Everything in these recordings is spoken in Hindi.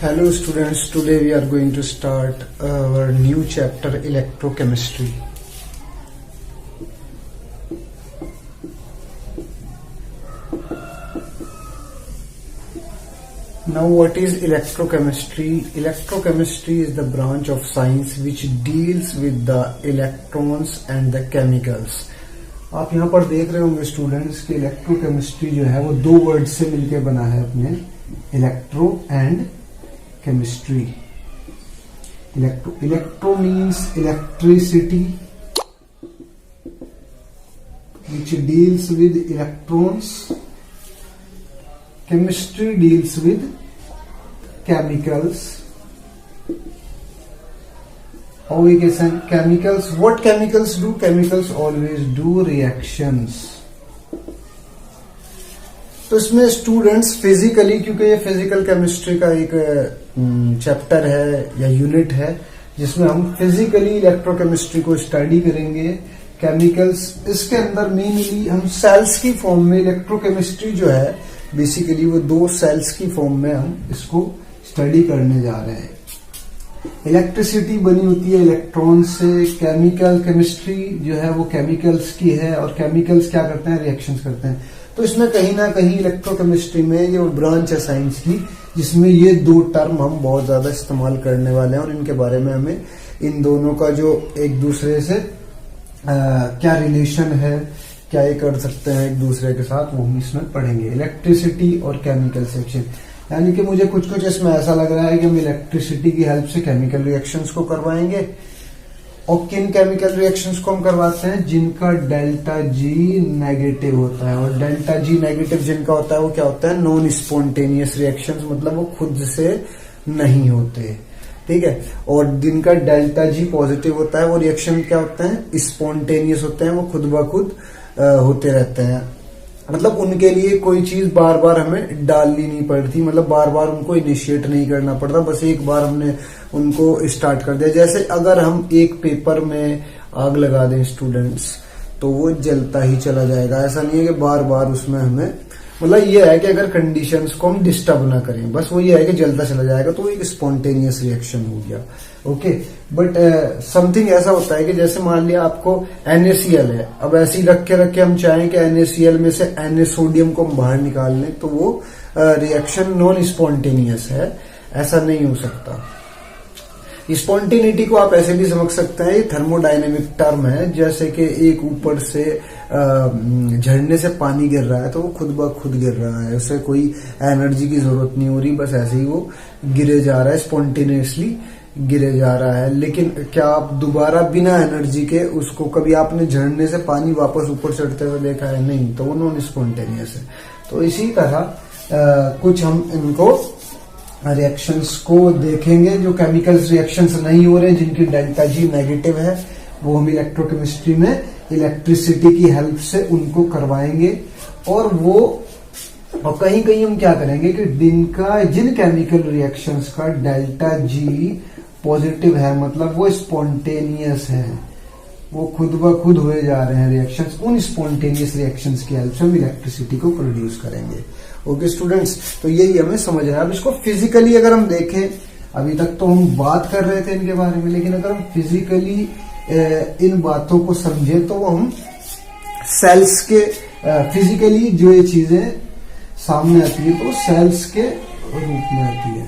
Hello students, today we are going to start our new chapter electrochemistry. Now what is electrochemistry? Electrochemistry is the branch of science which deals with the electrons and the chemicals. आप यहाँ पर देख रहे होंगे स्टूडेंट्स कि इलेक्ट्रोकेमिस्ट्री जो है वो दो वर्ड से मिलके बना है अपने electro and chemistry. Electro means electricity, which deals with electrons. Chemistry deals with chemicals. Or we can say chemicals. What chemicals do? Chemicals always do reactions. तो इसमें स्टूडेंट्स फिजिकली, क्योंकि ये फिजिकल केमिस्ट्री का एक चैप्टर है या यूनिट है जिसमें हम फिजिकली इलेक्ट्रोकेमिस्ट्री को स्टडी करेंगे. केमिकल्स, इसके अंदर मेनली हम सेल्स की फॉर्म में इलेक्ट्रोकेमिस्ट्री जो है बेसिकली वो दो सेल्स की फॉर्म में हम इसको स्टडी करने जा रहे हैं. इलेक्ट्रिसिटी बनी होती है इलेक्ट्रॉन से. केमिकल केमिस्ट्री जो है वो केमिकल्स की है और केमिकल्स क्या करते हैं, रिएक्शंस करते हैं. तो इसमें कहीं ना कहीं इलेक्ट्रोकेमिस्ट्री में ये ब्रांच है साइंस की जिसमें ये दो टर्म हम बहुत ज्यादा इस्तेमाल करने वाले हैं और इनके बारे में हमें इन दोनों का जो एक दूसरे से क्या रिलेशन है, क्या ये कर सकते हैं एक दूसरे के साथ, वो हम इसमें पढ़ेंगे. इलेक्ट्रिसिटी और केमिकल सेक्शन, यानी कि मुझे कुछ कुछ इसमें ऐसा लग रहा है कि हम इलेक्ट्रिसिटी की हेल्प से केमिकल रिएक्शंस को करवाएंगे. और किन केमिकल रिएक्शंस को हम करवाते हैं, जिनका डेल्टा जी नेगेटिव होता है. और डेल्टा जी नेगेटिव जिनका होता है वो क्या होता है, नॉन स्पॉन्टेनियस रिएक्शंस, मतलब वो खुद से नहीं होते. ठीक है. और जिनका डेल्टा जी पॉजिटिव होता है वो रिएक्शन क्या होते हैं, स्पॉन्टेनियस होते हैं, वो खुद ब खुद होते रहते हैं. मतलब उनके लिए कोई चीज बार बार हमें डालनी नहीं पड़ती, मतलब बार बार उनको इनिशिएट नहीं करना पड़ता, बस एक बार हमने उनको स्टार्ट कर दिया. जैसे अगर हम एक पेपर में आग लगा दें स्टूडेंट्स तो वो जलता ही चला जाएगा. ऐसा नहीं है कि बार बार उसमें हमें, मतलब ये है कि अगर कंडीशंस को हम डिस्टर्ब ना करें, बस वो ये है कि जलता चला जाएगा, तो एक स्पॉन्टेनियस रिएक्शन हो गया. ओके. बट समथिंग ऐसा होता है कि जैसे मान लिया आपको NaCl है, अब ऐसे ही रख के हम चाहें कि NaCl में से Na सोडियम को हम बाहर निकाल लें तो वो रिएक्शन नॉन स्पॉन्टेनियस है, ऐसा नहीं हो सकता. स्पॉन्टेनिटी को आप ऐसे भी समझ सकते हैं, ये थर्मोडायनेमिक टर्म है. जैसे कि एक ऊपर से झरने से पानी गिर रहा है तो वो खुद ब खुद गिर रहा है, उसे कोई एनर्जी की जरूरत नहीं हो रही, बस ऐसे ही वो गिरे जा रहा है, स्पॉन्टेनियसली गिरे जा रहा है. लेकिन क्या आप दोबारा बिना एनर्जी के उसको कभी आपने झरने से पानी वापस ऊपर चढ़ते हुए देखा है? नहीं, तो वो नॉन स्पॉन्टेनियस है. तो इसी तरह कुछ हम इनको रिएक्शंस को देखेंगे जो केमिकल्स रिएक्शंस नहीं हो रहे, जिनकी डेल्टा जी नेगेटिव है, वो हम इलेक्ट्रोकेमिस्ट्री में इलेक्ट्रिसिटी की हेल्प से उनको करवाएंगे. और कहीं कहीं हम क्या करेंगे कि जिन केमिकल रिएक्शंस का डेल्टा जी पॉजिटिव है, मतलब वो स्पॉन्टेनियस है, वो खुद ब खुद हुए जा रहे हैं रिएक्शंस, उन स्पॉन्टेनियस रिएक्शंस की हेल्प से हम इलेक्ट्रिसिटी को प्रोड्यूस करेंगे. ओके स्टूडेंट्स, तो यही हमें समझना है. अब इसको फिजिकली अगर हम देखें, अभी तक तो हम बात कर रहे थे इनके बारे में, लेकिन अगर हम फिजिकली इन बातों को समझे तो हम सेल्स के फिजिकली जो ये चीजें सामने आती है तो सेल्स के रूप में आती है.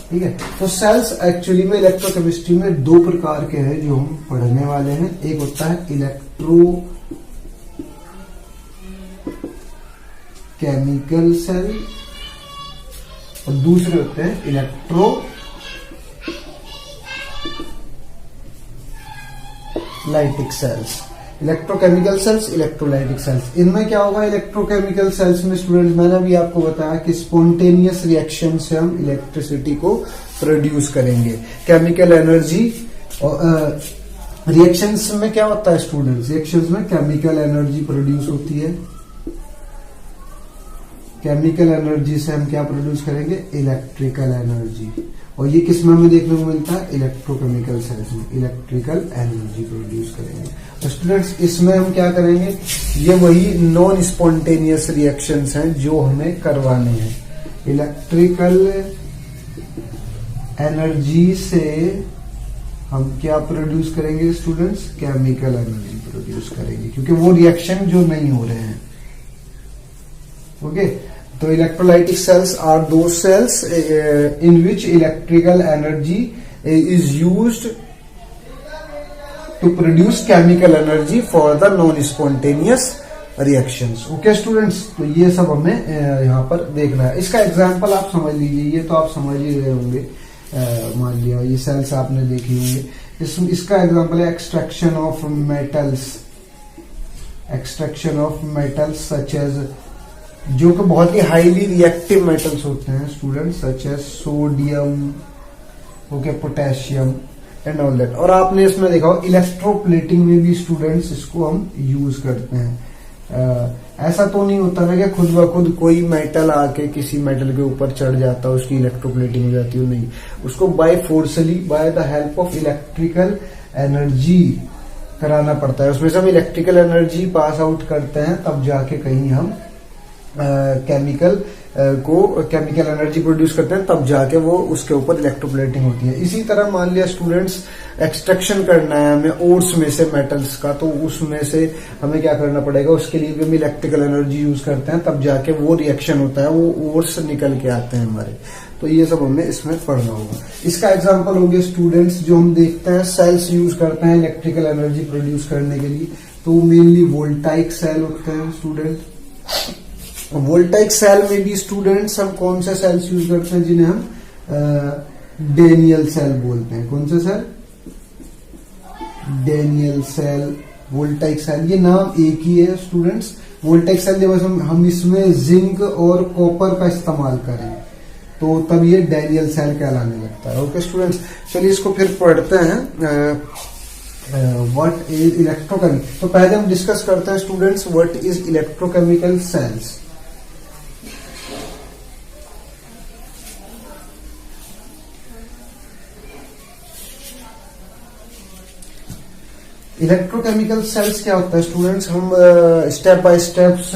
ठीक है. तो सेल्स एक्चुअली में इलेक्ट्रोकेमिस्ट्री में दो प्रकार के हैं जो हम पढ़ने वाले हैं. एक होता है इलेक्ट्रो केमिकल सेल और दूसरे होते हैं electrolytic cells. Electrochemical cells, electrolytic cells. इनमें क्या होगा, इलेक्ट्रोकेमिकल सेल्स में स्टूडेंट्स मैंने भी आपको बताया कि स्पॉन्टेनियस रिएक्शन से हम इलेक्ट्रिसिटी को प्रोड्यूस करेंगे. केमिकल एनर्जी और रिएक्शंस में क्या होता है स्टूडेंट्स, रिएक्शंस में केमिकल एनर्जी प्रोड्यूस होती है. केमिकल एनर्जी से हम क्या प्रोड्यूस करेंगे, इलेक्ट्रिकल एनर्जी. और ये किस में हमें देखने को मिलता है, इलेक्ट्रोकेमिकल सेल्स में इलेक्ट्रिकल एनर्जी प्रोड्यूस करेंगे. तो स्टूडेंट्स इसमें हम क्या करेंगे, ये वही नॉन स्पॉन्टेनियस रिएक्शंस हैं जो हमें करवाने हैं. इलेक्ट्रिकल एनर्जी से हम क्या प्रोड्यूस करेंगे स्टूडेंट्स? केमिकल एनर्जी प्रोड्यूस करेंगे, क्योंकि वो रिएक्शन जो नहीं हो रहे हैं। ओके, तो electrolytic cells are those cells in which electrical energy is used to produce chemical energy for the non spontaneous reactions. Okay students, तो ये सब हमें यहाँ पर देखना है। इसका एग्जांपल आप समझ लीजिए, ये तो आप समझ ही रहे होंगे। मान लिया ये सेल्स आपने देखी होंगे। इसका एग्जांपल है extraction of metals, extraction of metals such as, जो कि बहुत ही हाईली रिएक्टिव मेटल्स होते हैं students, such as sodium, okay, potassium and all that. और आपने इसमें देखा हो इलेक्ट्रोप्लेटिंग में भी स्टूडेंट्स इसको हम यूज करते हैं। ऐसा तो नहीं होता ना कि खुद ब खुद कोई मेटल आके किसी मेटल के ऊपर चढ़ जाता है, उसकी इलेक्ट्रोप्लेटिंग हो जाती है, नहीं, उसको by forcefully by the help of electrical energy कराना पड़ता है। उसमें से हम इलेक्ट्रिकल एनर्जी पास आउट करते हैं, तब जाके कहीं हम केमिकल एनर्जी प्रोड्यूस करते हैं, तब जाके वो उसके ऊपर इलेक्ट्रोप्लेटिंग होती है। इसी तरह मान लिया स्टूडेंट्स एक्सट्रैक्शन करना है हमें ओर्स में से मेटल्स का, तो उसमें से हमें क्या करना पड़ेगा? उसके लिए भी हम इलेक्ट्रिकल एनर्जी यूज करते हैं, तब जाके वो रिएक्शन होता है, वो ओर्स निकल के आते हैं हमारे। तो ये सब हमें इसमें पढ़ना होगा। इसका एग्जाम्पल हो गया स्टूडेंट्स, जो हम देखते हैं सेल्स यूज करते हैं इलेक्ट्रिकल एनर्जी प्रोड्यूस करने के लिए, तो मेनली वोल्टाइक सेल होते हैं स्टूडेंट। वोल्टाइक सेल में भी स्टूडेंट्स हम कौन से सेल्स यूज करते हैं? जिन्हें हम डेनियल सेल बोलते हैं। कौन सा cell? Daniell cell, voltaic cell, ये नाम एक ही है स्टूडेंट्स। वोल्टाइक सेल जब हम इसमें जिंक और कॉपर का इस्तेमाल करें तो तब ये डेनियल सेल कहलाने लगता है। ओके स्टूडेंट्स, चलिए इसको फिर पढ़ते हैं। व्हाट इज इलेक्ट्रोकेमिकल, तो पहले हम डिस्कस करते हैं students what is electrochemical cells. Electrochemical sales क्या होता है स्टूडेंट्स? हम स्टेप बाय स्टेप्स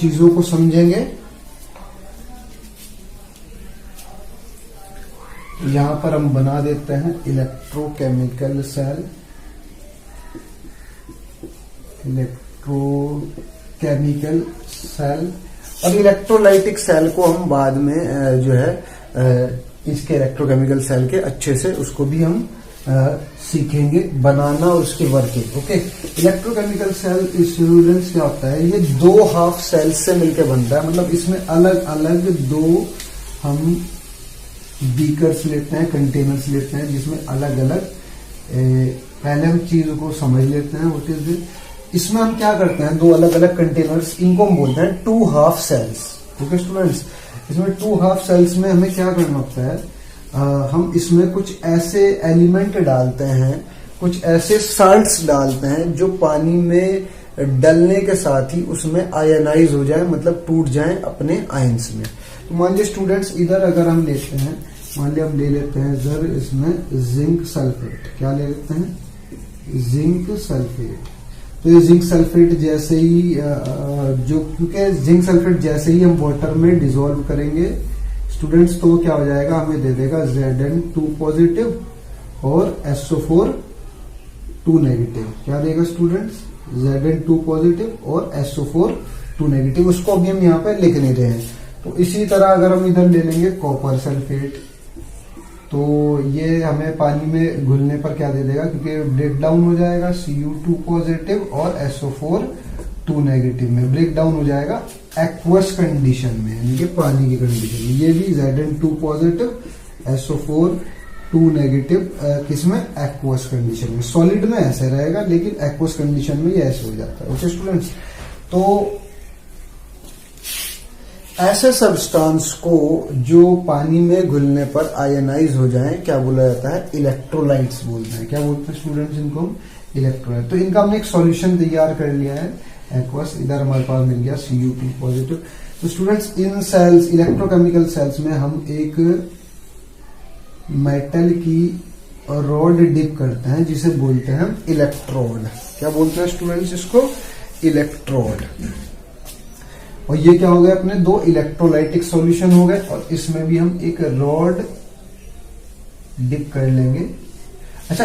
चीजों को समझेंगे। यहां पर हम बना देते हैं इलेक्ट्रोकेमिकल सेल, इलेक्ट्रोकेमिकल सेल, और इलेक्ट्रोलाइटिक सेल को हम बाद में जो है इसके इलेक्ट्रोकेमिकल सेल के अच्छे से उसको भी हम सीखेंगे बनाना और उसकी working. Okay, electrochemical cell students क्या होता है? ये दो हाफ सेल्स से मिलकर बनता है, मतलब इसमें अलग अलग दो हम बीकर्स लेते हैं, कंटेनर्स लेते हैं, जिसमें अलग अलग पहले हम चीज को समझ लेते हैं व्हाट इज इट। इसमें हम क्या करते हैं? दो अलग अलग कंटेनर्स, इनको हम बोलते हैं two half cells. Okay students, इसमें टू हाफ सेल्स में हमें क्या करना होता है? हम इसमें कुछ ऐसे एलिमेंट डालते हैं, कुछ ऐसे साल्ट्स डालते हैं जो पानी में डलने के साथ ही उसमें आयनाइज हो जाए, मतलब टूट जाए अपने आयंस में। तो मान लीजिए स्टूडेंट्स इधर अगर हम लेते हैं, मान लिया हम ले लेते हैं इधर इसमें जिंक सल्फेट, क्या ले लेते हैं? Zinc sulphate. तो ये जिंक सल्फेट जैसे ही जो, क्योंकि जिंक सल्फेट जैसे ही हम वाटर में डिसॉल्व करेंगे स्टूडेंट्स, तो क्या हो जाएगा? हमें दे देगा Zn2 पॉजिटिव और SO4 2 नेगेटिव। क्या देगा स्टूडेंट्स? Zn2 पॉजिटिव और SO4 2 नेगेटिव। उसको अभी हम यहाँ पे लिख नहीं रहे हैं। तो इसी तरह अगर हम इधर ले लेंगे कॉपर सल्फेट, तो ये हमें पानी में घुलने पर क्या दे देगा? क्योंकि ब्रेक डाउन हो जाएगा, Cu2 पॉजिटिव और SO4 2 नेगेटिव में ब्रेक डाउन हो जाएगा एक्वस कंडीशन में, यानी कि पानी की कंडीशन में। ये भी Zn2 पॉजिटिव SO4 2 नेगेटिव किसमें? एक्वस कंडीशन में। सॉलिड में ऐसे रहेगा, लेकिन एक्वस कंडीशन में ये ऐसे हो जाता है। ओके स्टूडेंट्स, तो ऐसे सब्सटेंस को जो पानी में घुलने पर आयनाइज हो जाएं क्या बोला जाता है? इलेक्ट्रोलाइट्स बोलते हैं। क्या बोलते हैं स्टूडेंट्स इनको? इलेक्ट्रोलाइट। तो इनका हमने एक सॉल्यूशन तैयार कर लिया है एक्वस, इधर हमारे पास मिल गया Cu2 पॉजिटिव। तो स्टूडेंट्स इन सेल्स, इलेक्ट्रोकेमिकल सेल्स में हम एक मेटल की रॉड डिप करते हैं जिसे बोलते हैं हम इलेक्ट्रोड। क्या बोलते हैं स्टूडेंट्स इसको? इलेक्ट्रोड। और ये क्या हो गया? अपने दो इलेक्ट्रोलाइटिक सॉल्यूशन हो गए, और इसमें भी हम एक रॉड डिप कर लेंगे। अच्छा,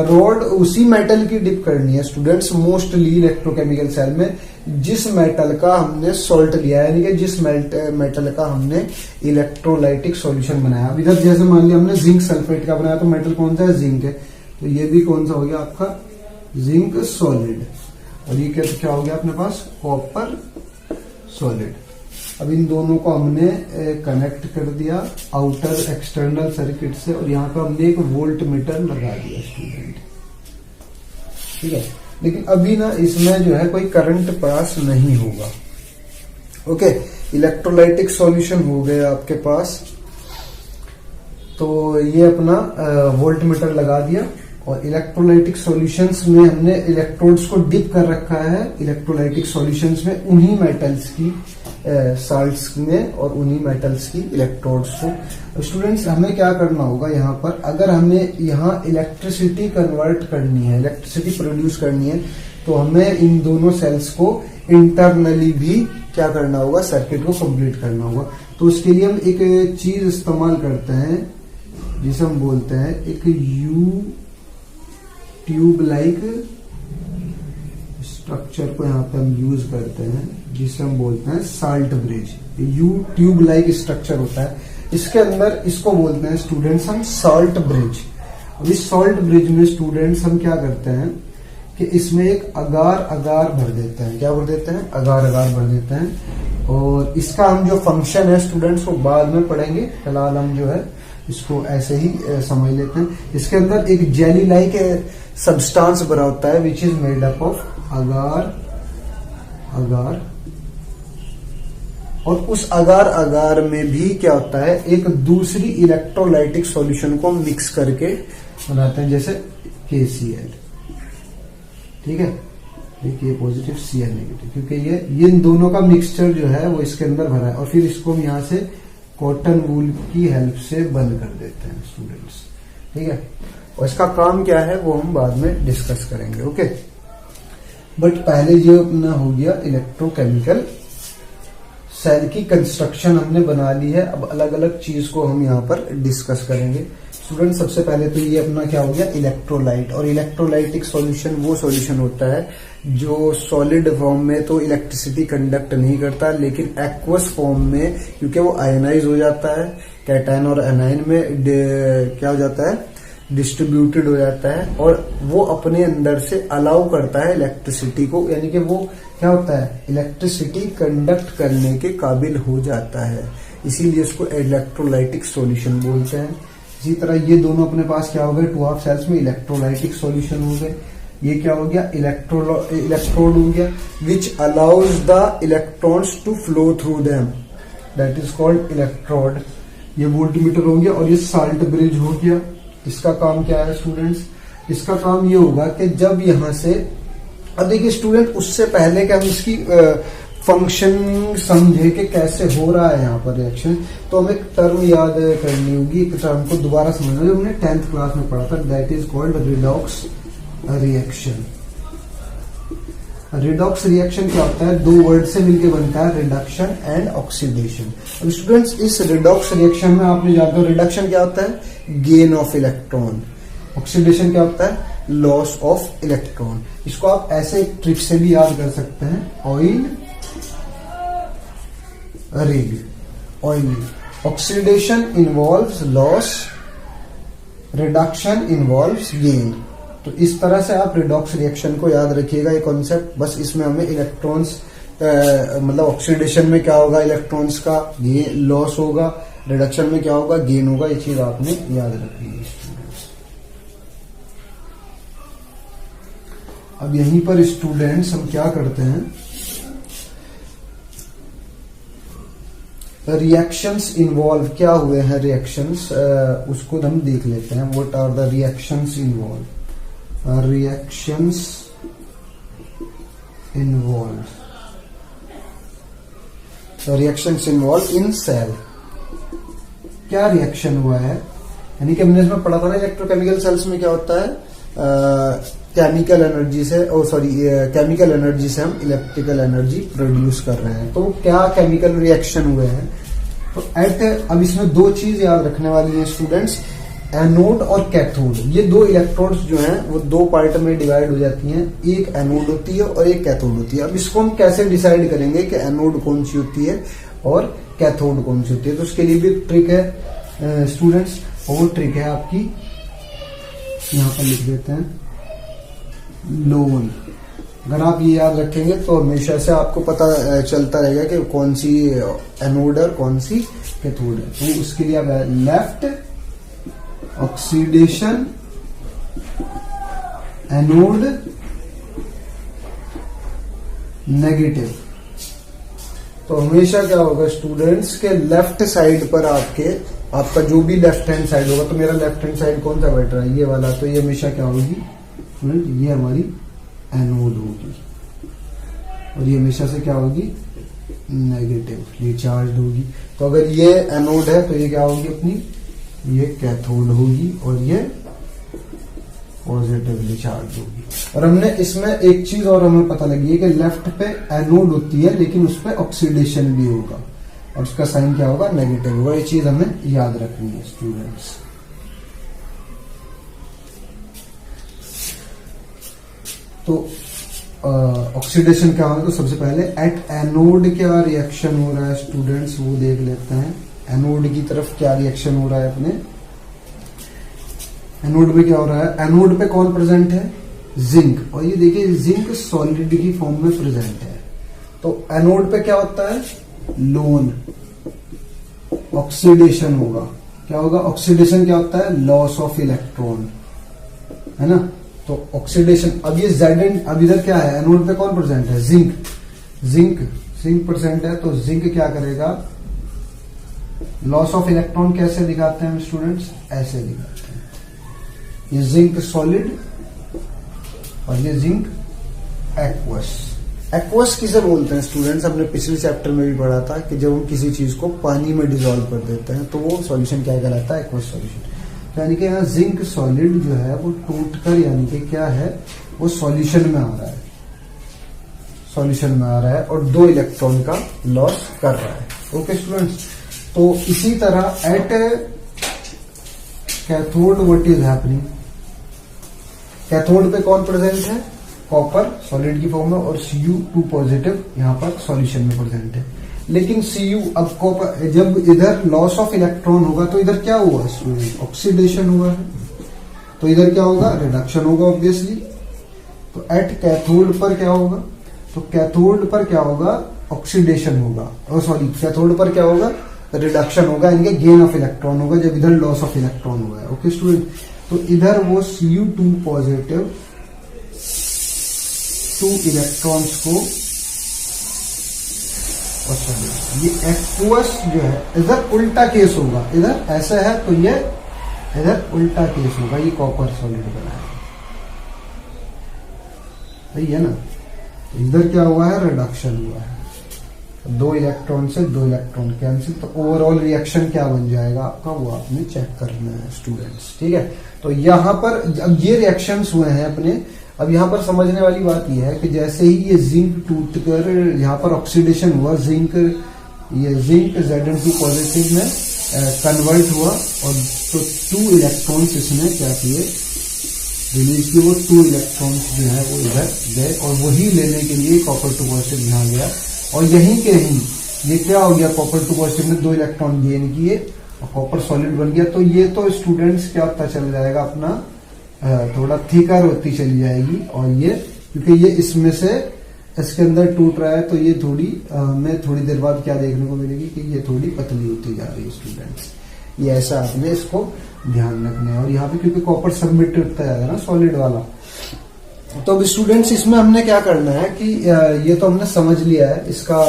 रॉड उसी मेटल की डिप करनी है स्टूडेंट्स मोस्टली इलेक्ट्रोकेमिकल सेल में जिस मेटल का हमने सॉल्ट लिया है, यानी कि जिस मेटल का हमने इलेक्ट्रोलाइटिक सॉल्यूशन बनाया। अब इधर जैसे मान लिया हमने जिंक सल्फेट का बनाया, तो मेटल कौन सा है? जिंक है। तो ये भी कौन सा हो गया आपका? Zinc solid. और ये क्या हो गया अपने पास? Copper solid. अब इन दोनों को हमने कनेक्ट कर दिया आउटर एक्सटर्नल सर्किट से, और यहाँ पर हमने एक वोल्ट मीटर लगा दिया स्टूडेंट, ठीक है। लेकिन अभी ना इसमें जो है कोई करंट पास नहीं होगा। ओके, इलेक्ट्रोलाइटिक सॉल्यूशन हो गया आपके पास। तो ये अपना वोल्ट मीटर लगा दिया, और इलेक्ट्रोलाइटिक सॉल्यूशंस में हमने इलेक्ट्रोड्स को डिप कर रखा है इलेक्ट्रोलाइटिक सॉल्यूशंस में, उन्हीं मेटल्स की साल्ट्स में और उन्हीं मेटल्स की इलेक्ट्रोड्स को। स्टूडेंट्स हमें क्या करना होगा यहाँ पर, अगर हमें यहाँ इलेक्ट्रिसिटी कन्वर्ट करनी है, इलेक्ट्रिसिटी प्रोड्यूस करनी है, तो हमें इन दोनों सेल्स को इंटरनली भी क्या करना होगा? सर्किट को कंप्लीट करना होगा। तो उसके लिए हम एक चीज इस्तेमाल करते हैं जिसे हम बोलते हैं एक यू ट्यूब लाइक स्ट्रक्चर को यहाँ पे हम यूज करते हैं, जिसे हम बोलते हैं salt bridge. You tube like structure होता है, इसके अंदर इसको बोलते हैं स्टूडेंट्स हम सॉल्ट ब्रिज। अब इस सॉल्ट ब्रिज में स्टूडेंट्स हम क्या करते हैं कि इसमें एक अगार अगार भर देते हैं। क्या भर देते हैं? अगार अगार भर देते हैं। और इसका हम जो फंक्शन है स्टूडेंट्स को बाद में पढ़ेंगे, फिलहाल हम जो है इसको ऐसे ही समझ लेते हैं। इसके अंदर एक जेली लाइक सब्सटेंस भरा होता है which is made up of agar agar, और उस अगार अगार में भी क्या होता है? एक दूसरी इलेक्ट्रोलाइटिक सॉल्यूशन को मिक्स करके बनाते हैं, जैसे KCl, ठीक है। ये पॉजिटिव Cl नेगेटिव, क्योंकि ये इन दोनों का मिक्सचर जो है वो इसके अंदर भरा है, और फिर इसको हम यहाँ से कॉटन वूल की हेल्प से बंद कर देते हैं स्टूडेंट्स, ठीक है। और इसका काम क्या है वो हम बाद में डिस्कस करेंगे, ओके। बट पहले जो अपना हो गया इलेक्ट्रोकेमिकल सेल की कंस्ट्रक्शन हमने बना ली है। अब अलग अलग चीज को हम यहाँ पर डिस्कस करेंगे स्टूडेंट। सबसे पहले तो ये अपना क्या हो गया? इलेक्ट्रोलाइट। और इलेक्ट्रोलाइटिक सॉल्यूशन वो सॉल्यूशन होता है जो सॉलिड फॉर्म में तो इलेक्ट्रिसिटी कंडक्ट नहीं करता, लेकिन एक्वस फॉर्म में क्योंकि वो आयनाइज हो जाता है, कैटायन और एनायन में क्या हो जाता है? डिस्ट्रीब्यूटेड हो जाता है, और वो अपने अंदर से अलाउ करता है इलेक्ट्रिसिटी को, यानी कि वो क्या होता है? इलेक्ट्रिसिटी कंडक्ट करने के काबिल हो जाता है, इसीलिए इसको इलेक्ट्रोलाइटिक सॉल्यूशन बोलते हैं। इसी तरह ये दोनों अपने पास क्या हो गए? 2 हाफ सेल्स में इलेक्ट्रोलाइटिक सॉल्यूशन हो गए। ये क्या हो गया? इलेक्ट्रोड हो गया which allows the electrons to flow through them, that is called electrode. ये वोल्टमीटर हो गया, और ये साल्ट ब्रिज हो गया। इसका काम क्या है स्टूडेंट्स? इसका काम ये होगा कि जब यहां से, अब देखिए स्टूडेंट, उससे पहले कि हम इसकी फंक्शन समझे कि कैसे हो रहा है यहाँ पर रिएक्शन, तो हमें एक टर्म याद करनी होगी, एक टर्म को दोबारा समझना जो हमने 10th क्लास में पढ़ा था, that is called redox reaction. Redox reaction क्या होता है? 2 वर्ड से मिलकर बनता है, रिडक्शन एंड ऑक्सीडेशन। अब स्टूडेंट्स इस रिडॉक्स रिएक्शन में आपने जानते हो रिडक्शन क्या होता है? Gain of electron. ऑक्सीडेशन क्या होता है? Loss of electron. इसको आप ऐसे ट्रिक से भी याद कर सकते हैं, oil rig, oil. Oxidation involves loss, reduction involves gain. तो इस तरह से आप रिडॉक्स रिएक्शन को याद रखिएगा, ये कॉन्सेप्ट। बस इसमें हमें इलेक्ट्रॉन्स मतलब ऑक्सीडेशन में क्या होगा? इलेक्ट्रॉन्स का लॉस होगा, रिडक्शन में क्या होगा? गेन होगा। ये चीज आपने याद रखनी है स्टूडेंट्स। अब यहीं पर स्टूडेंट्स हम क्या करते हैं? रिएक्शंस इन्वॉल्व क्या हुए हैं? रिएक्शंस उसको हम देख लेते हैं। What are the reactions involve? Reactions involve, reactions involve in cell. क्या रिएक्शन हुआ है? यानी कि हमने इसमें पढ़ा था ना इलेक्ट्रोकेमिकल सेल्स में क्या होता है? केमिकल एनर्जी से केमिकल एनर्जी से हम इलेक्ट्रिकल एनर्जी प्रोड्यूस कर रहे हैं। तो क्या केमिकल रिएक्शन हुए हैं? तो अब इसमें 2 चीज याद रखने वाली है स्टूडेंट्स। एनोड और कैथोड, ये दो इलेक्ट्रोड्स जो हैं वो दो पार्ट में डिवाइड हो जाती हैं, एक एनोड होती है और एक कैथोड होती है। अब इसको हम कैसे डिसाइड करेंगे कि एनोड कौन सी होती है और कैथोड कौन सी होती है? तो उसके लिए भी एक ट्रिक है स्टूडेंट्स, और वो ट्रिक है आपकी, यहाँ पर लिख देते हैं लोन। अगर आप ये याद रखेंगे तो हमेशा से आपको पता चलता रहेगा कि कौन सी एनोड है और कौन सी कैथोड है। तो उसके लिए आप लेफ्ट ऑक्सीडेशन एनोड नेगेटिव। तो हमेशा क्या होगा स्टूडेंट्स के लेफ्ट साइड पर आपका जो भी लेफ्ट हैंड साइड होगा, तो मेरा लेफ्ट हैंड साइड कौन सा बैठ रहा है? ये वाला। तो ये हमेशा क्या होगी? ये हमारी एनोड होगी और ये हमेशा से क्या होगी? नेगेटिवली चार्ज होगी। तो अगर ये एनोड है तो ये क्या होगी अपनी? ये कैथोड होगी और ये पॉजिटिवली चार्ज होगी। और हमने इसमें एक चीज और हमें पता लगी है कि लेफ्ट पे एनोड होती है लेकिन उस पे ऑक्सीडेशन भी होगा और उसका साइन क्या होगा? नेगेटिव होगा। ये चीज हमें याद रखनी है स्टूडेंट्स। तो ऑक्सीडेशन क्या होगा? तो सबसे पहले एट एनोड क्या रिएक्शन हो रहा है स्टूडेंट्स, वो देख लेते हैं। एनोड की तरफ क्या रिएक्शन हो रहा है अपने? एनोड में क्या हो रहा है? एनोड पे कौन प्रेजेंट है? जिंक। और ये देखिए जिंक सॉलिड की फॉर्म में प्रेजेंट है। तो एनोड पे क्या होता है? लोन। ऑक्सीडेशन होगा। क्या होगा? ऑक्सीडेशन क्या होता है? लॉस ऑफ इलेक्ट्रॉन, है ना। तो ऑक्सीडेशन, अब ये जेड, अब इधर क्या है? एनोड पे कौन प्रेजेंट है? जिंक। जिंक प्रेजेंट है तो जिंक क्या करेगा? लॉस ऑफ इलेक्ट्रॉन कैसे दिखाते हैं स्टूडेंट्स? ऐसे दिखाते हैं। ये जिंक सॉलिड और ये जिंक एक्वस। एक्वस किसे बोलते हैं स्टूडेंट्स? हमने पिछले चैप्टर में भी पढ़ा था कि जब हम किसी चीज को पानी में डिसॉल्व कर देते हैं तो वो सॉल्यूशन क्या कहलाता है? Aqueous solution. यानी कि यहाँ जिंक सॉलिड जो है वो टूटकर, यानी कि क्या है, वो सॉल्यूशन में आ रहा है, सॉल्यूशन में आ रहा है और 2 इलेक्ट्रॉन का लॉस कर रहा है। Okay students. तो इसी तरह at cathode what is happening? Cathode पे कौन प्रेजेंट है? कॉपर सॉलिड की फॉर्म में और Cu2 पॉजिटिव यहाँ पर सॉल्यूशन में प्रेजेंट है। लेकिन Cu, अब कॉपर जब इधर लॉस ऑफ इलेक्ट्रॉन होगा तो इधर क्या हुआ? ऑक्सीडेशन हुआ है। तो इधर क्या होगा? रिडक्शन होगा ऑब्वियसली। तो एट कैथोड पर क्या होगा? तो कैथोड पर क्या होगा? ऑक्सीडेशन होगा। और सॉरी, कैथोड पर क्या होगा? रिडक्शन होगा, यानी कि गेन ऑफ इलेक्ट्रॉन होगा जब इधर लॉस ऑफ इलेक्ट्रॉन हुआ है। Okay student. तो इधर वो Cu2 पॉजिटिव 2 इलेक्ट्रॉन्स को, और सॉरी ये एक्वस जो है इधर उल्टा केस होगा, इधर ऐसा है तो ये इधर उल्टा केस होगा, ये कॉपर सॉलिड बना है, सही है ना। तो इधर क्या हुआ है? रिडक्शन हुआ है, 2 इलेक्ट्रॉन से 2 इलेक्ट्रॉन कैंसिल। तो ओवरऑल रिएक्शन क्या बन जाएगा आपका, वो आपने चेक करना है स्टूडेंट्स, ठीक है। तो यहाँ पर अब ये रिएक्शंस हुए हैं अपने। अब यहाँ पर समझने वाली बात यह है कि जैसे ही ये जिंक टूटकर यहाँ पर ऑक्सीडेशन हुआ, ये जिंक Zn2 पॉजिटिव में कन्वर्ट हुआ और तो 2 इलेक्ट्रॉन्स इसने क्या किए? रिलीज किए। वो 2 इलेक्ट्रॉन्स जो है वो इधर गए और वही लेने के लिए कॉपर 2 पॉजिटिव यहाँ गया और यहीं के यहीं ये क्या हो गया? कॉपर 2 पॉजिटिव ने 2 इलेक्ट्रॉन गेन किए और कॉपर सॉलिड बन गया। तो ये तो स्टूडेंट्स क्या होता चल जाएगा अपना, थोड़ा थिकर होती चली जाएगी। और ये क्योंकि ये इसमें से इसके अंदर टूट रहा है तो ये थोड़ी में थोड़ी देर बाद क्या देखने को मिलेगी कि ये थोड़ी पतली होती जा रही है स्टूडेंट्स। ये ऐसा आपने इसको ध्यान रखना है। और यहाँ पे क्योंकि कॉपर सबमिट होता जाएगा ना सॉलिड वाला, तो अब स्टूडेंट्स इसमें हमने क्या करना है कि ये तो हमने समझ लिया है इसका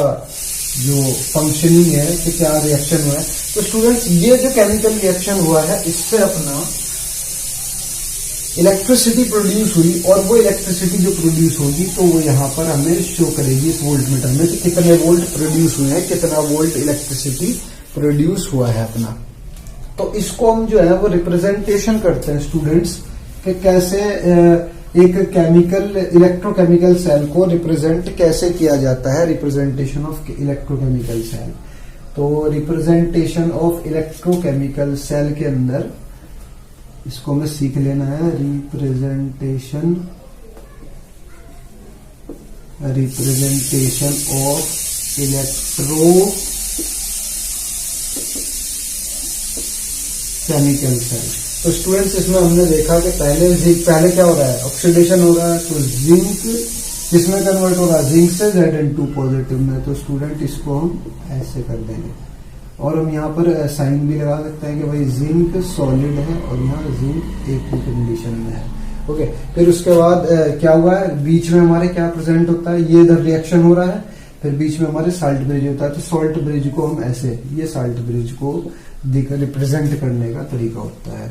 जो फंक्शनिंग है कि क्या रिएक्शन हुआ है। तो स्टूडेंट्स ये जो केमिकल रिएक्शन हुआ है इससे अपना इलेक्ट्रिसिटी प्रोड्यूस हुई और वो इलेक्ट्रिसिटी जो प्रोड्यूस होगी तो वो यहाँ पर हमें शो करेगी इस वोल्ट मीटर में कि कितने वोल्ट प्रोड्यूस हुए हैं, कितना वोल्ट इलेक्ट्रिसिटी प्रोड्यूस हुआ है अपना। तो इसको हम जो है वो रिप्रेजेंटेशन करते हैं स्टूडेंट्स कि कैसे एक केमिकल इलेक्ट्रोकेमिकल सेल को रिप्रेजेंट कैसे किया जाता है, रिप्रेजेंटेशन ऑफ इलेक्ट्रोकेमिकल सेल। तो रिप्रेजेंटेशन ऑफ इलेक्ट्रोकेमिकल सेल के अंदर इसको हमें सीख लेना है, रिप्रेजेंटेशन ऑफ इलेक्ट्रोकेमिकल सेल। तो स्टूडेंट्स इसमें हमने देखा कि पहले क्या हो रहा है, ऑक्सीडेशन हो रहा है, तो जिंक किसमें कन्वर्ट हो रहा है, जिंक से Zn2 पॉजिटिव में। तो स्टूडेंट इसको हम ऐसे कर देंगे और हम यहाँ पर साइन भी लगा सकते हैं कि भाई जिंक सॉलिड है और यहाँ जिंक एक कंडीशन में है। ओके, फिर उसके बाद क्या हुआ है, बीच में हमारे क्या प्रेजेंट होता है, ये इधर रिएक्शन हो रहा है, फिर बीच में हमारे साल्ट ब्रिज होता है। तो साल्ट ब्रिज को हम ऐसे, ये साल्ट ब्रिज को रिप्रेजेंट करने का तरीका होता है।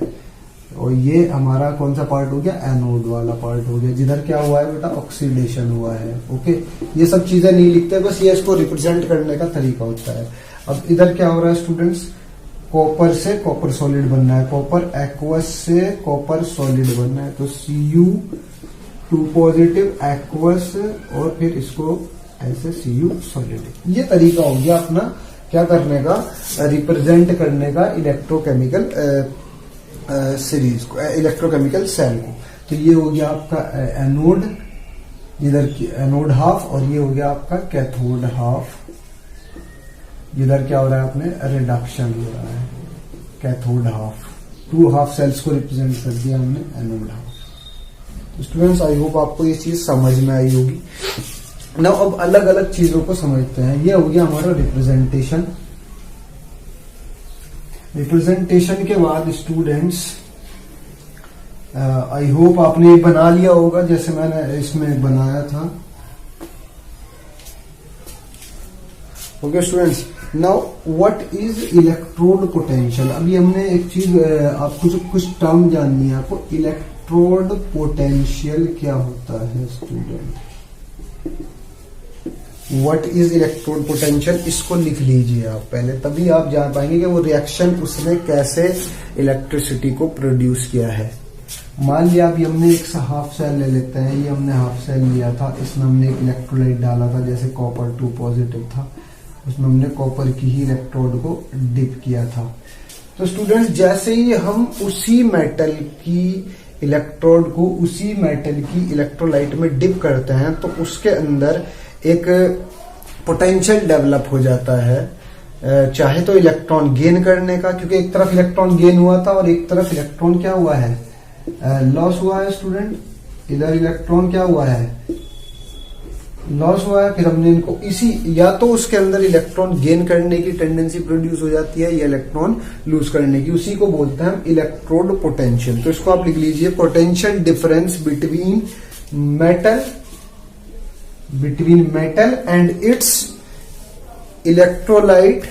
और ये हमारा कौन सा पार्ट हो गया, एनोड वाला पार्ट हो गया, जिधर क्या हुआ है बेटा, ऑक्सीडेशन हुआ है। ओके, ये सब चीजें नहीं लिखते, बस ये इसको रिप्रेजेंट करने का तरीका होता है। अब इधर क्या हो रहा है स्टूडेंट्स, कॉपर से कॉपर सॉलिड बनना है, कॉपर एक्वस से कॉपर सॉलिड बनना है। तो Cu2 पॉजिटिव एक्वस और फिर इसको ऐसे Cu सॉलिड। ये तरीका हो गया अपना क्या करने का, रिप्रेजेंट करने का इलेक्ट्रोकेमिकल सीरीज को, इलेक्ट्रोकेमिकल सेल को। तो ये हो गया आपका एनोड, इधर की एनोड हाफ, और ये हो गया आपका कैथोड हाफ। इधर क्या हो रहा है, अपने रिडक्शन हो रहा है, कैथोड हाफ। 2 हाफ सेल्स को रिप्रेजेंट कर दिया हमने, एनोड हाफ। तो स्टूडेंट्स आई होप आपको ये चीज समझ में आई होगी ना। अब अलग अलग चीजों को समझते हैं। ये हो गया हमारा रिप्रेजेंटेशन। रिप्रेजेंटेशन के बाद स्टूडेंट्स आई होप आपने बना लिया होगा जैसे मैंने इसमें बनाया था। Okay students, now what is electrode potential. अभी हमने एक चीज आपको जो कुछ टर्म जाननी है आपको, इलेक्ट्रोड पोटेंशियल क्या होता है student, what is electrode potential, इसको लिख लीजिए आप पहले, तभी आप जान पाएंगे कि वो रिएक्शन उसने कैसे इलेक्ट्रिसिटी को प्रोड्यूस किया है। मान लिया अभी हमने एक हाफ सेल ले लेते हैं, ये हमने हाफ सेल लिया था, इसमें हमने एक इलेक्ट्रोलाइट डाला था, जैसे कॉपर 2 पॉजिटिव था, उसमें हमने कॉपर की ही इलेक्ट्रोड को डिप किया था। तो स्टूडेंट्स जैसे ही हम उसी मेटल की इलेक्ट्रोड को उसी मेटल की इलेक्ट्रोलाइट में डिप करते हैं तो उसके अंदर एक पोटेंशियल डेवलप हो जाता है, चाहे तो इलेक्ट्रॉन गेन करने का, क्योंकि एक तरफ इलेक्ट्रॉन गेन हुआ था और एक तरफ इलेक्ट्रॉन क्या हुआ है, लॉस हुआ है स्टूडेंट। इधर इलेक्ट्रॉन क्या हुआ है, लॉस हुआ है। फिर हमने इनको इसी, या तो उसके अंदर इलेक्ट्रॉन गेन करने की टेंडेंसी प्रोड्यूस हो जाती है या इलेक्ट्रॉन लूज करने की, उसी को बोलते हैं हम इलेक्ट्रोड पोटेंशियल। तो इसको आप लिख लीजिए, potential difference between metal and it's electrolyte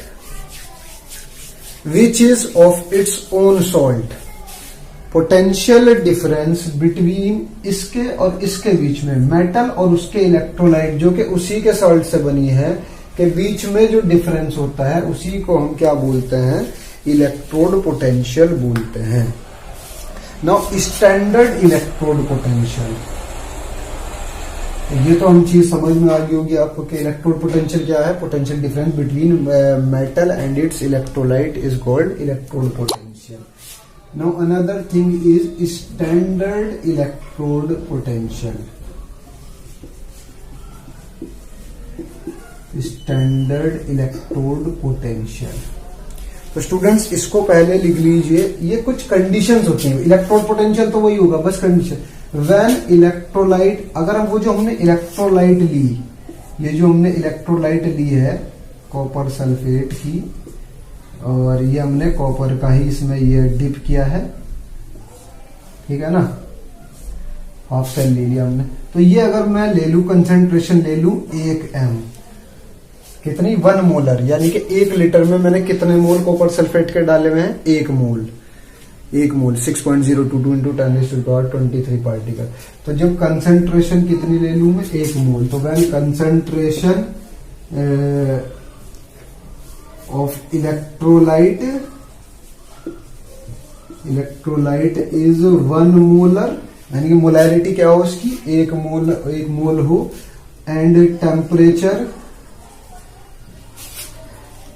which is of its own salt. Potential difference between इसके और इसके बीच में, मेटल और उसके इलेक्ट्रोलाइट जो कि उसी के सॉल्ट से बनी है, के बीच में जो डिफरेंस होता है उसी को हम क्या बोलते हैं, इलेक्ट्रोड पोटेंशियल बोलते हैं। नाउ स्टैंडर्ड इलेक्ट्रोड पोटेंशियल, ये तो हम चीज समझ में आ गई होगी आपको कि इलेक्ट्रोड पोटेंशियल क्या है, potential difference between metal and it's electrolyte is called electrode potential. Now another thing is standard electrode potential. Standard electrode potential. तो स्टूडेंट्स इसको पहले लिख लीजिए, ये कुछ कंडीशंस होती हैं। इलेक्ट्रोड पोटेंशियल तो वही होगा, बस कंडीशन व्हेन इलेक्ट्रोलाइट, अगर हम वो जो हमने इलेक्ट्रोलाइट ली, ये जो हमने इलेक्ट्रोलाइट ली है कॉपर सल्फेट की, और ये हमने कॉपर का ही इसमें ये डिप किया है, ठीक है ना, हाफ सेल ले लिया हमने। तो ये अगर मैं ले लू, कंसेंट्रेशन ले लू 1 m, कितनी 1 मोलर, यानी कि 1 लीटर में मैंने कितने मोल कॉपर सल्फेट के डाले हुए हैं, 1 मोल 6.022 इंटू 10⁻23 पार्टिकल। तो जब कंसेंट्रेशन कितनी ले लू मैं, 1 मोल, तो when concentration of electrolyte is 1 molar, यानी कि मोलैरिटी क्या हो उसकी, 1 मोल हो, एंड टेम्परेचर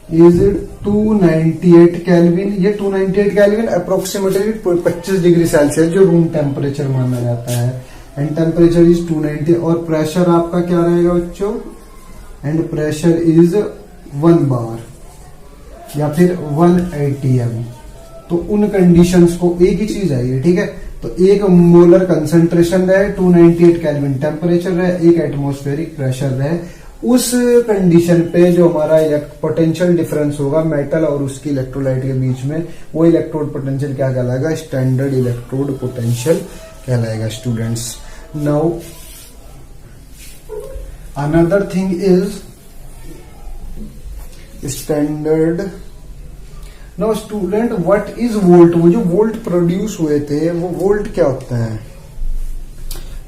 इज 298 केल्विन। ये 298 केल्विन अप्रोक्सीमेटली 25 डिग्री सेल्सियस जो रूम टेम्परेचर माना जाता है। एंड टेम्परेचर इज 290 और प्रेशर आपका क्या रहेगा बच्चों, एंड प्रेशर इज 1 बार या फिर 1 ATM। तो उन कंडीशंस को एक ही चीज आई है, ठीक है। तो एक मोलर कंसंट्रेशन रहे, 298 केल्विन टेम्परेचर रहे, एक एटमॉस्फेरिक प्रेशर रहे, उस कंडीशन पे जो हमारा पोटेंशियल डिफरेंस होगा मेटल और उसकी इलेक्ट्रोलाइट के बीच में, वो इलेक्ट्रोड पोटेंशियल क्या कहलाएगा, स्टैंडर्ड इलेक्ट्रोड पोटेंशियल कहलाएगा students. Now another thing is standard. Now student what is volt. वो जो वोल्ट प्रोड्यूस हुए थे वो वोल्ट क्या होता है,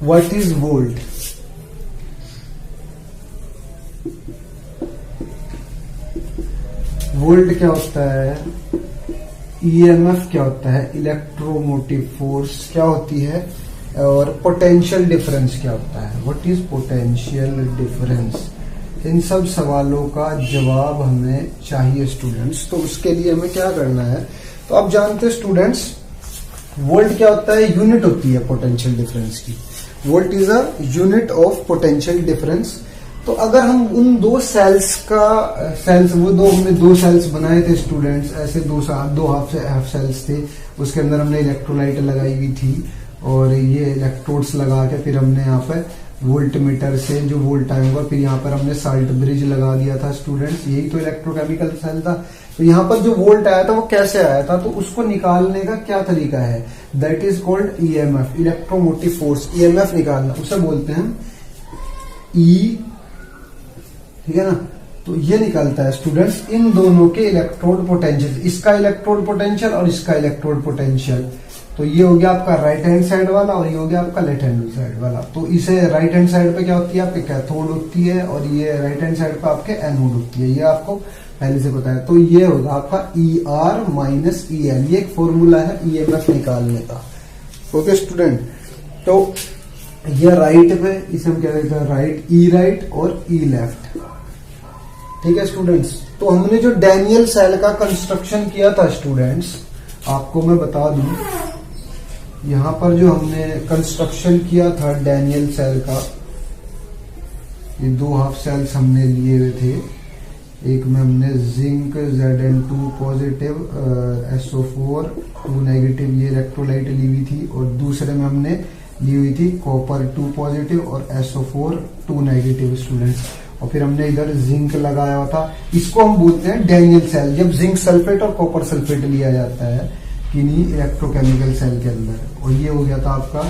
व्हाट इज वोल्ट। वोल्ट क्या होता है, ईएमएफ क्या होता है, इलेक्ट्रोमोटिव फोर्स क्या होती है, और पोटेंशियल डिफरेंस क्या होता है, व्हाट इज पोटेंशियल डिफरेंस। इन सब सवालों का जवाब हमें चाहिए स्टूडेंट्स। तो उसके लिए हमें क्या करना है, तो आप जानते हैं स्टूडेंट्स वोल्ट क्या होता है, यूनिट होती है पोटेंशियल डिफरेंस की। Volt is a unit of potential difference. तो अगर हम उन दो सेल्स वो हमने दो सेल्स बनाए थे स्टूडेंट्स, ऐसे दो हाफ सेल्स थे, उसके अंदर हमने इलेक्ट्रोलाइट लगाई हुई थी और ये इलेक्ट्रोड्स लगा के फिर हमने यहाँ पे वोल्ट मीटर से जो वोल्ट आएगा, फिर यहाँ पर हमने साल्ट ब्रिज लगा दिया था स्टूडेंट्स, यही तो इलेक्ट्रोकेमिकल सेल था। तो यहाँ पर जो वोल्ट आया था वो कैसे आया था, तो उसको निकालने का क्या तरीका है, that is called EMF, electromotive force. EMF निकालना उसे बोलते हैं ई, ठीक है ना। तो ये निकलता है स्टूडेंट्स इन दोनों के इलेक्ट्रोड पोटेंशियल, इसका इलेक्ट्रोड पोटेंशियल और इसका इलेक्ट्रोड पोटेंशियल। तो ये हो गया आपका राइट हैंड साइड वाला और ये हो गया आपका लेफ्ट हैंड साइड वाला। तो इसे राइट हैंड साइड पे क्या होती है आपके कैथोड होती है और ये राइट हैंड साइड पे आपके एनोड होती है, ये आपको पहले से पता है। तो ये होगा आपका ER माइनस EL, ये एक फॉर्मूला है ईएमएफ निकालने का। ओके स्टूडेंट, तो ये राइट पे इसे हम क्या कहते हैं, राइट, ई राइट और ई लेफ्ट, ठीक है स्टूडेंट्स। तो हमने जो डैनियल सेल का कंस्ट्रक्शन किया था स्टूडेंट्स, आपको मैं बता दूं, यहां पर जो हमने कंस्ट्रक्शन किया था डैनियल सेल का, ये दो हाफ सेल्स हमने लिए हुए थे। एक में हमने zinc Zn2 positive, SO4 2 negative ये इलेक्ट्रोलाइट ली हुई थी, और दूसरे में हमने ली हुई थी कॉपर 2 पॉजिटिव और SO4 2 नेगेटिव स्टूडेंट्स। और फिर हमने इधर जिंक लगाया हुआ था, इसको हम बोलते हैं डैनियल सेल, जब जिंक सल्फेट और कॉपर सल्फेट लिया जाता है किन्हीं इलेक्ट्रोकेमिकल सेल के अंदर। और ये हो गया था आपका,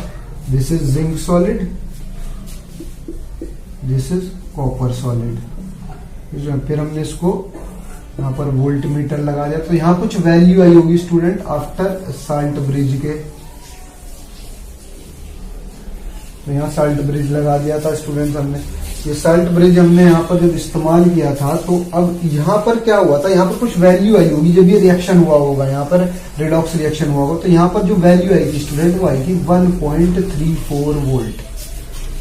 this is zinc solid, this is copper solid. फिर हमने इसको यहाँ पर वोल्ट मीटर लगा दिया, तो यहाँ कुछ वैल्यू आई होगी स्टूडेंट आफ्टर साल्ट ब्रिज के। तो यहाँ साल्ट ब्रिज लगा दिया था स्टूडेंट्स हमने। ये साल्ट ब्रिज हमने यहाँ पर जब इस्तेमाल किया था, तो अब यहाँ पर क्या हुआ था, यहाँ पर कुछ वैल्यू आई होगी जब ये रिएक्शन हुआ होगा, यहाँ पर रेडॉक्स रिएक्शन हुआ होगा। तो यहाँ पर जो वैल्यू आई थी स्टूडेंट वो आई थी 1.34 वोल्ट।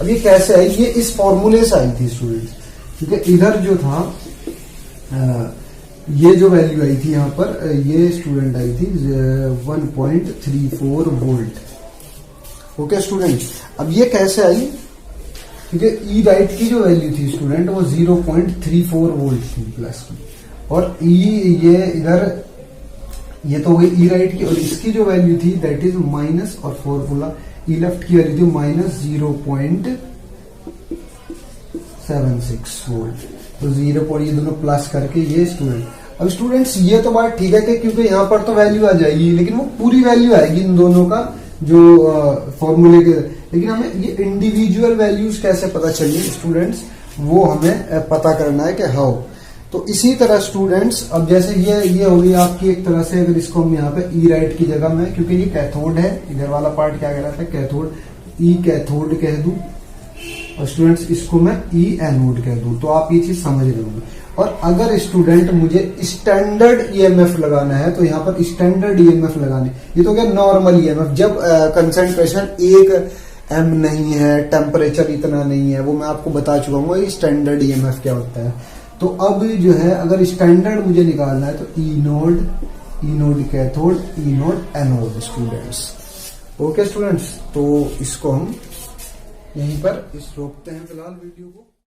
अब ये कैसे आई, ये इस फॉर्मूले से आई थी स्टूडेंट, क्योंकि इधर जो था ये जो वैल्यू आई थी यहाँ पर, ये स्टूडेंट आई थी 1.34 वोल्ट। ओके स्टूडेंट, अब ये कैसे आई, क्योंकि ई राइट की जो वैल्यू थी स्टूडेंट वो 0.34 वोल्ट थी प्लस की, और ये इधर ये तो हुई ई राइट की, और इसकी जो वैल्यू थी दैट इज माइनस, और फॉर्मूला ई लेफ्ट की वैल्यू थी माइनस 0.76 वोल्ट। तो 0. ये दोनों प्लस करके ये स्टूडेंट, अब स्टूडेंट्स ये तो बात ठीक है कि क्योंकि यहाँ पर तो वैल्यू आ जाएगी, लेकिन वो पूरी वैल्यू आएगी इन दोनों का जो फॉर्मूले के, लेकिन हमें ये इंडिविजुअल वैल्यूज कैसे पता चलिए स्टूडेंट्स, वो हमें पता करना है कि हाउ। तो इसी तरह स्टूडेंट्स, अब जैसे ये होगी आपकी एक तरह से, अगर इसको हम यहाँ पे ई राइट की जगह में, क्योंकि ये कैथोड है, इधर वाला पार्ट क्या कहलाता है कैथोड, ई कैथोड कह दूं, और स्टूडेंट्स इसको मैं ई एनोड कह दूं, तो आप ये चीज समझ रहे होंगे। और अगर स्टूडेंट मुझे स्टैंडर्ड ईएमएफ लगाना है, तो यहाँ पर स्टैंडर्ड ईएमएफ लगाने, ये तो क्या नॉर्मल ईएमएफ, जब कंसंट्रेशन 1 m नहीं है, टेम्परेचर इतना नहीं है, वो मैं आपको बता चुका हूँ स्टैंडर्ड ईएमएफ क्या होता है। तो अब जो है अगर स्टैंडर्ड मुझे निकालना है तो ई नोड कैथोड, ई node anode students. Okay students, तो इसको हम यहीं पर रोकते हैं फिलहाल वीडियो को।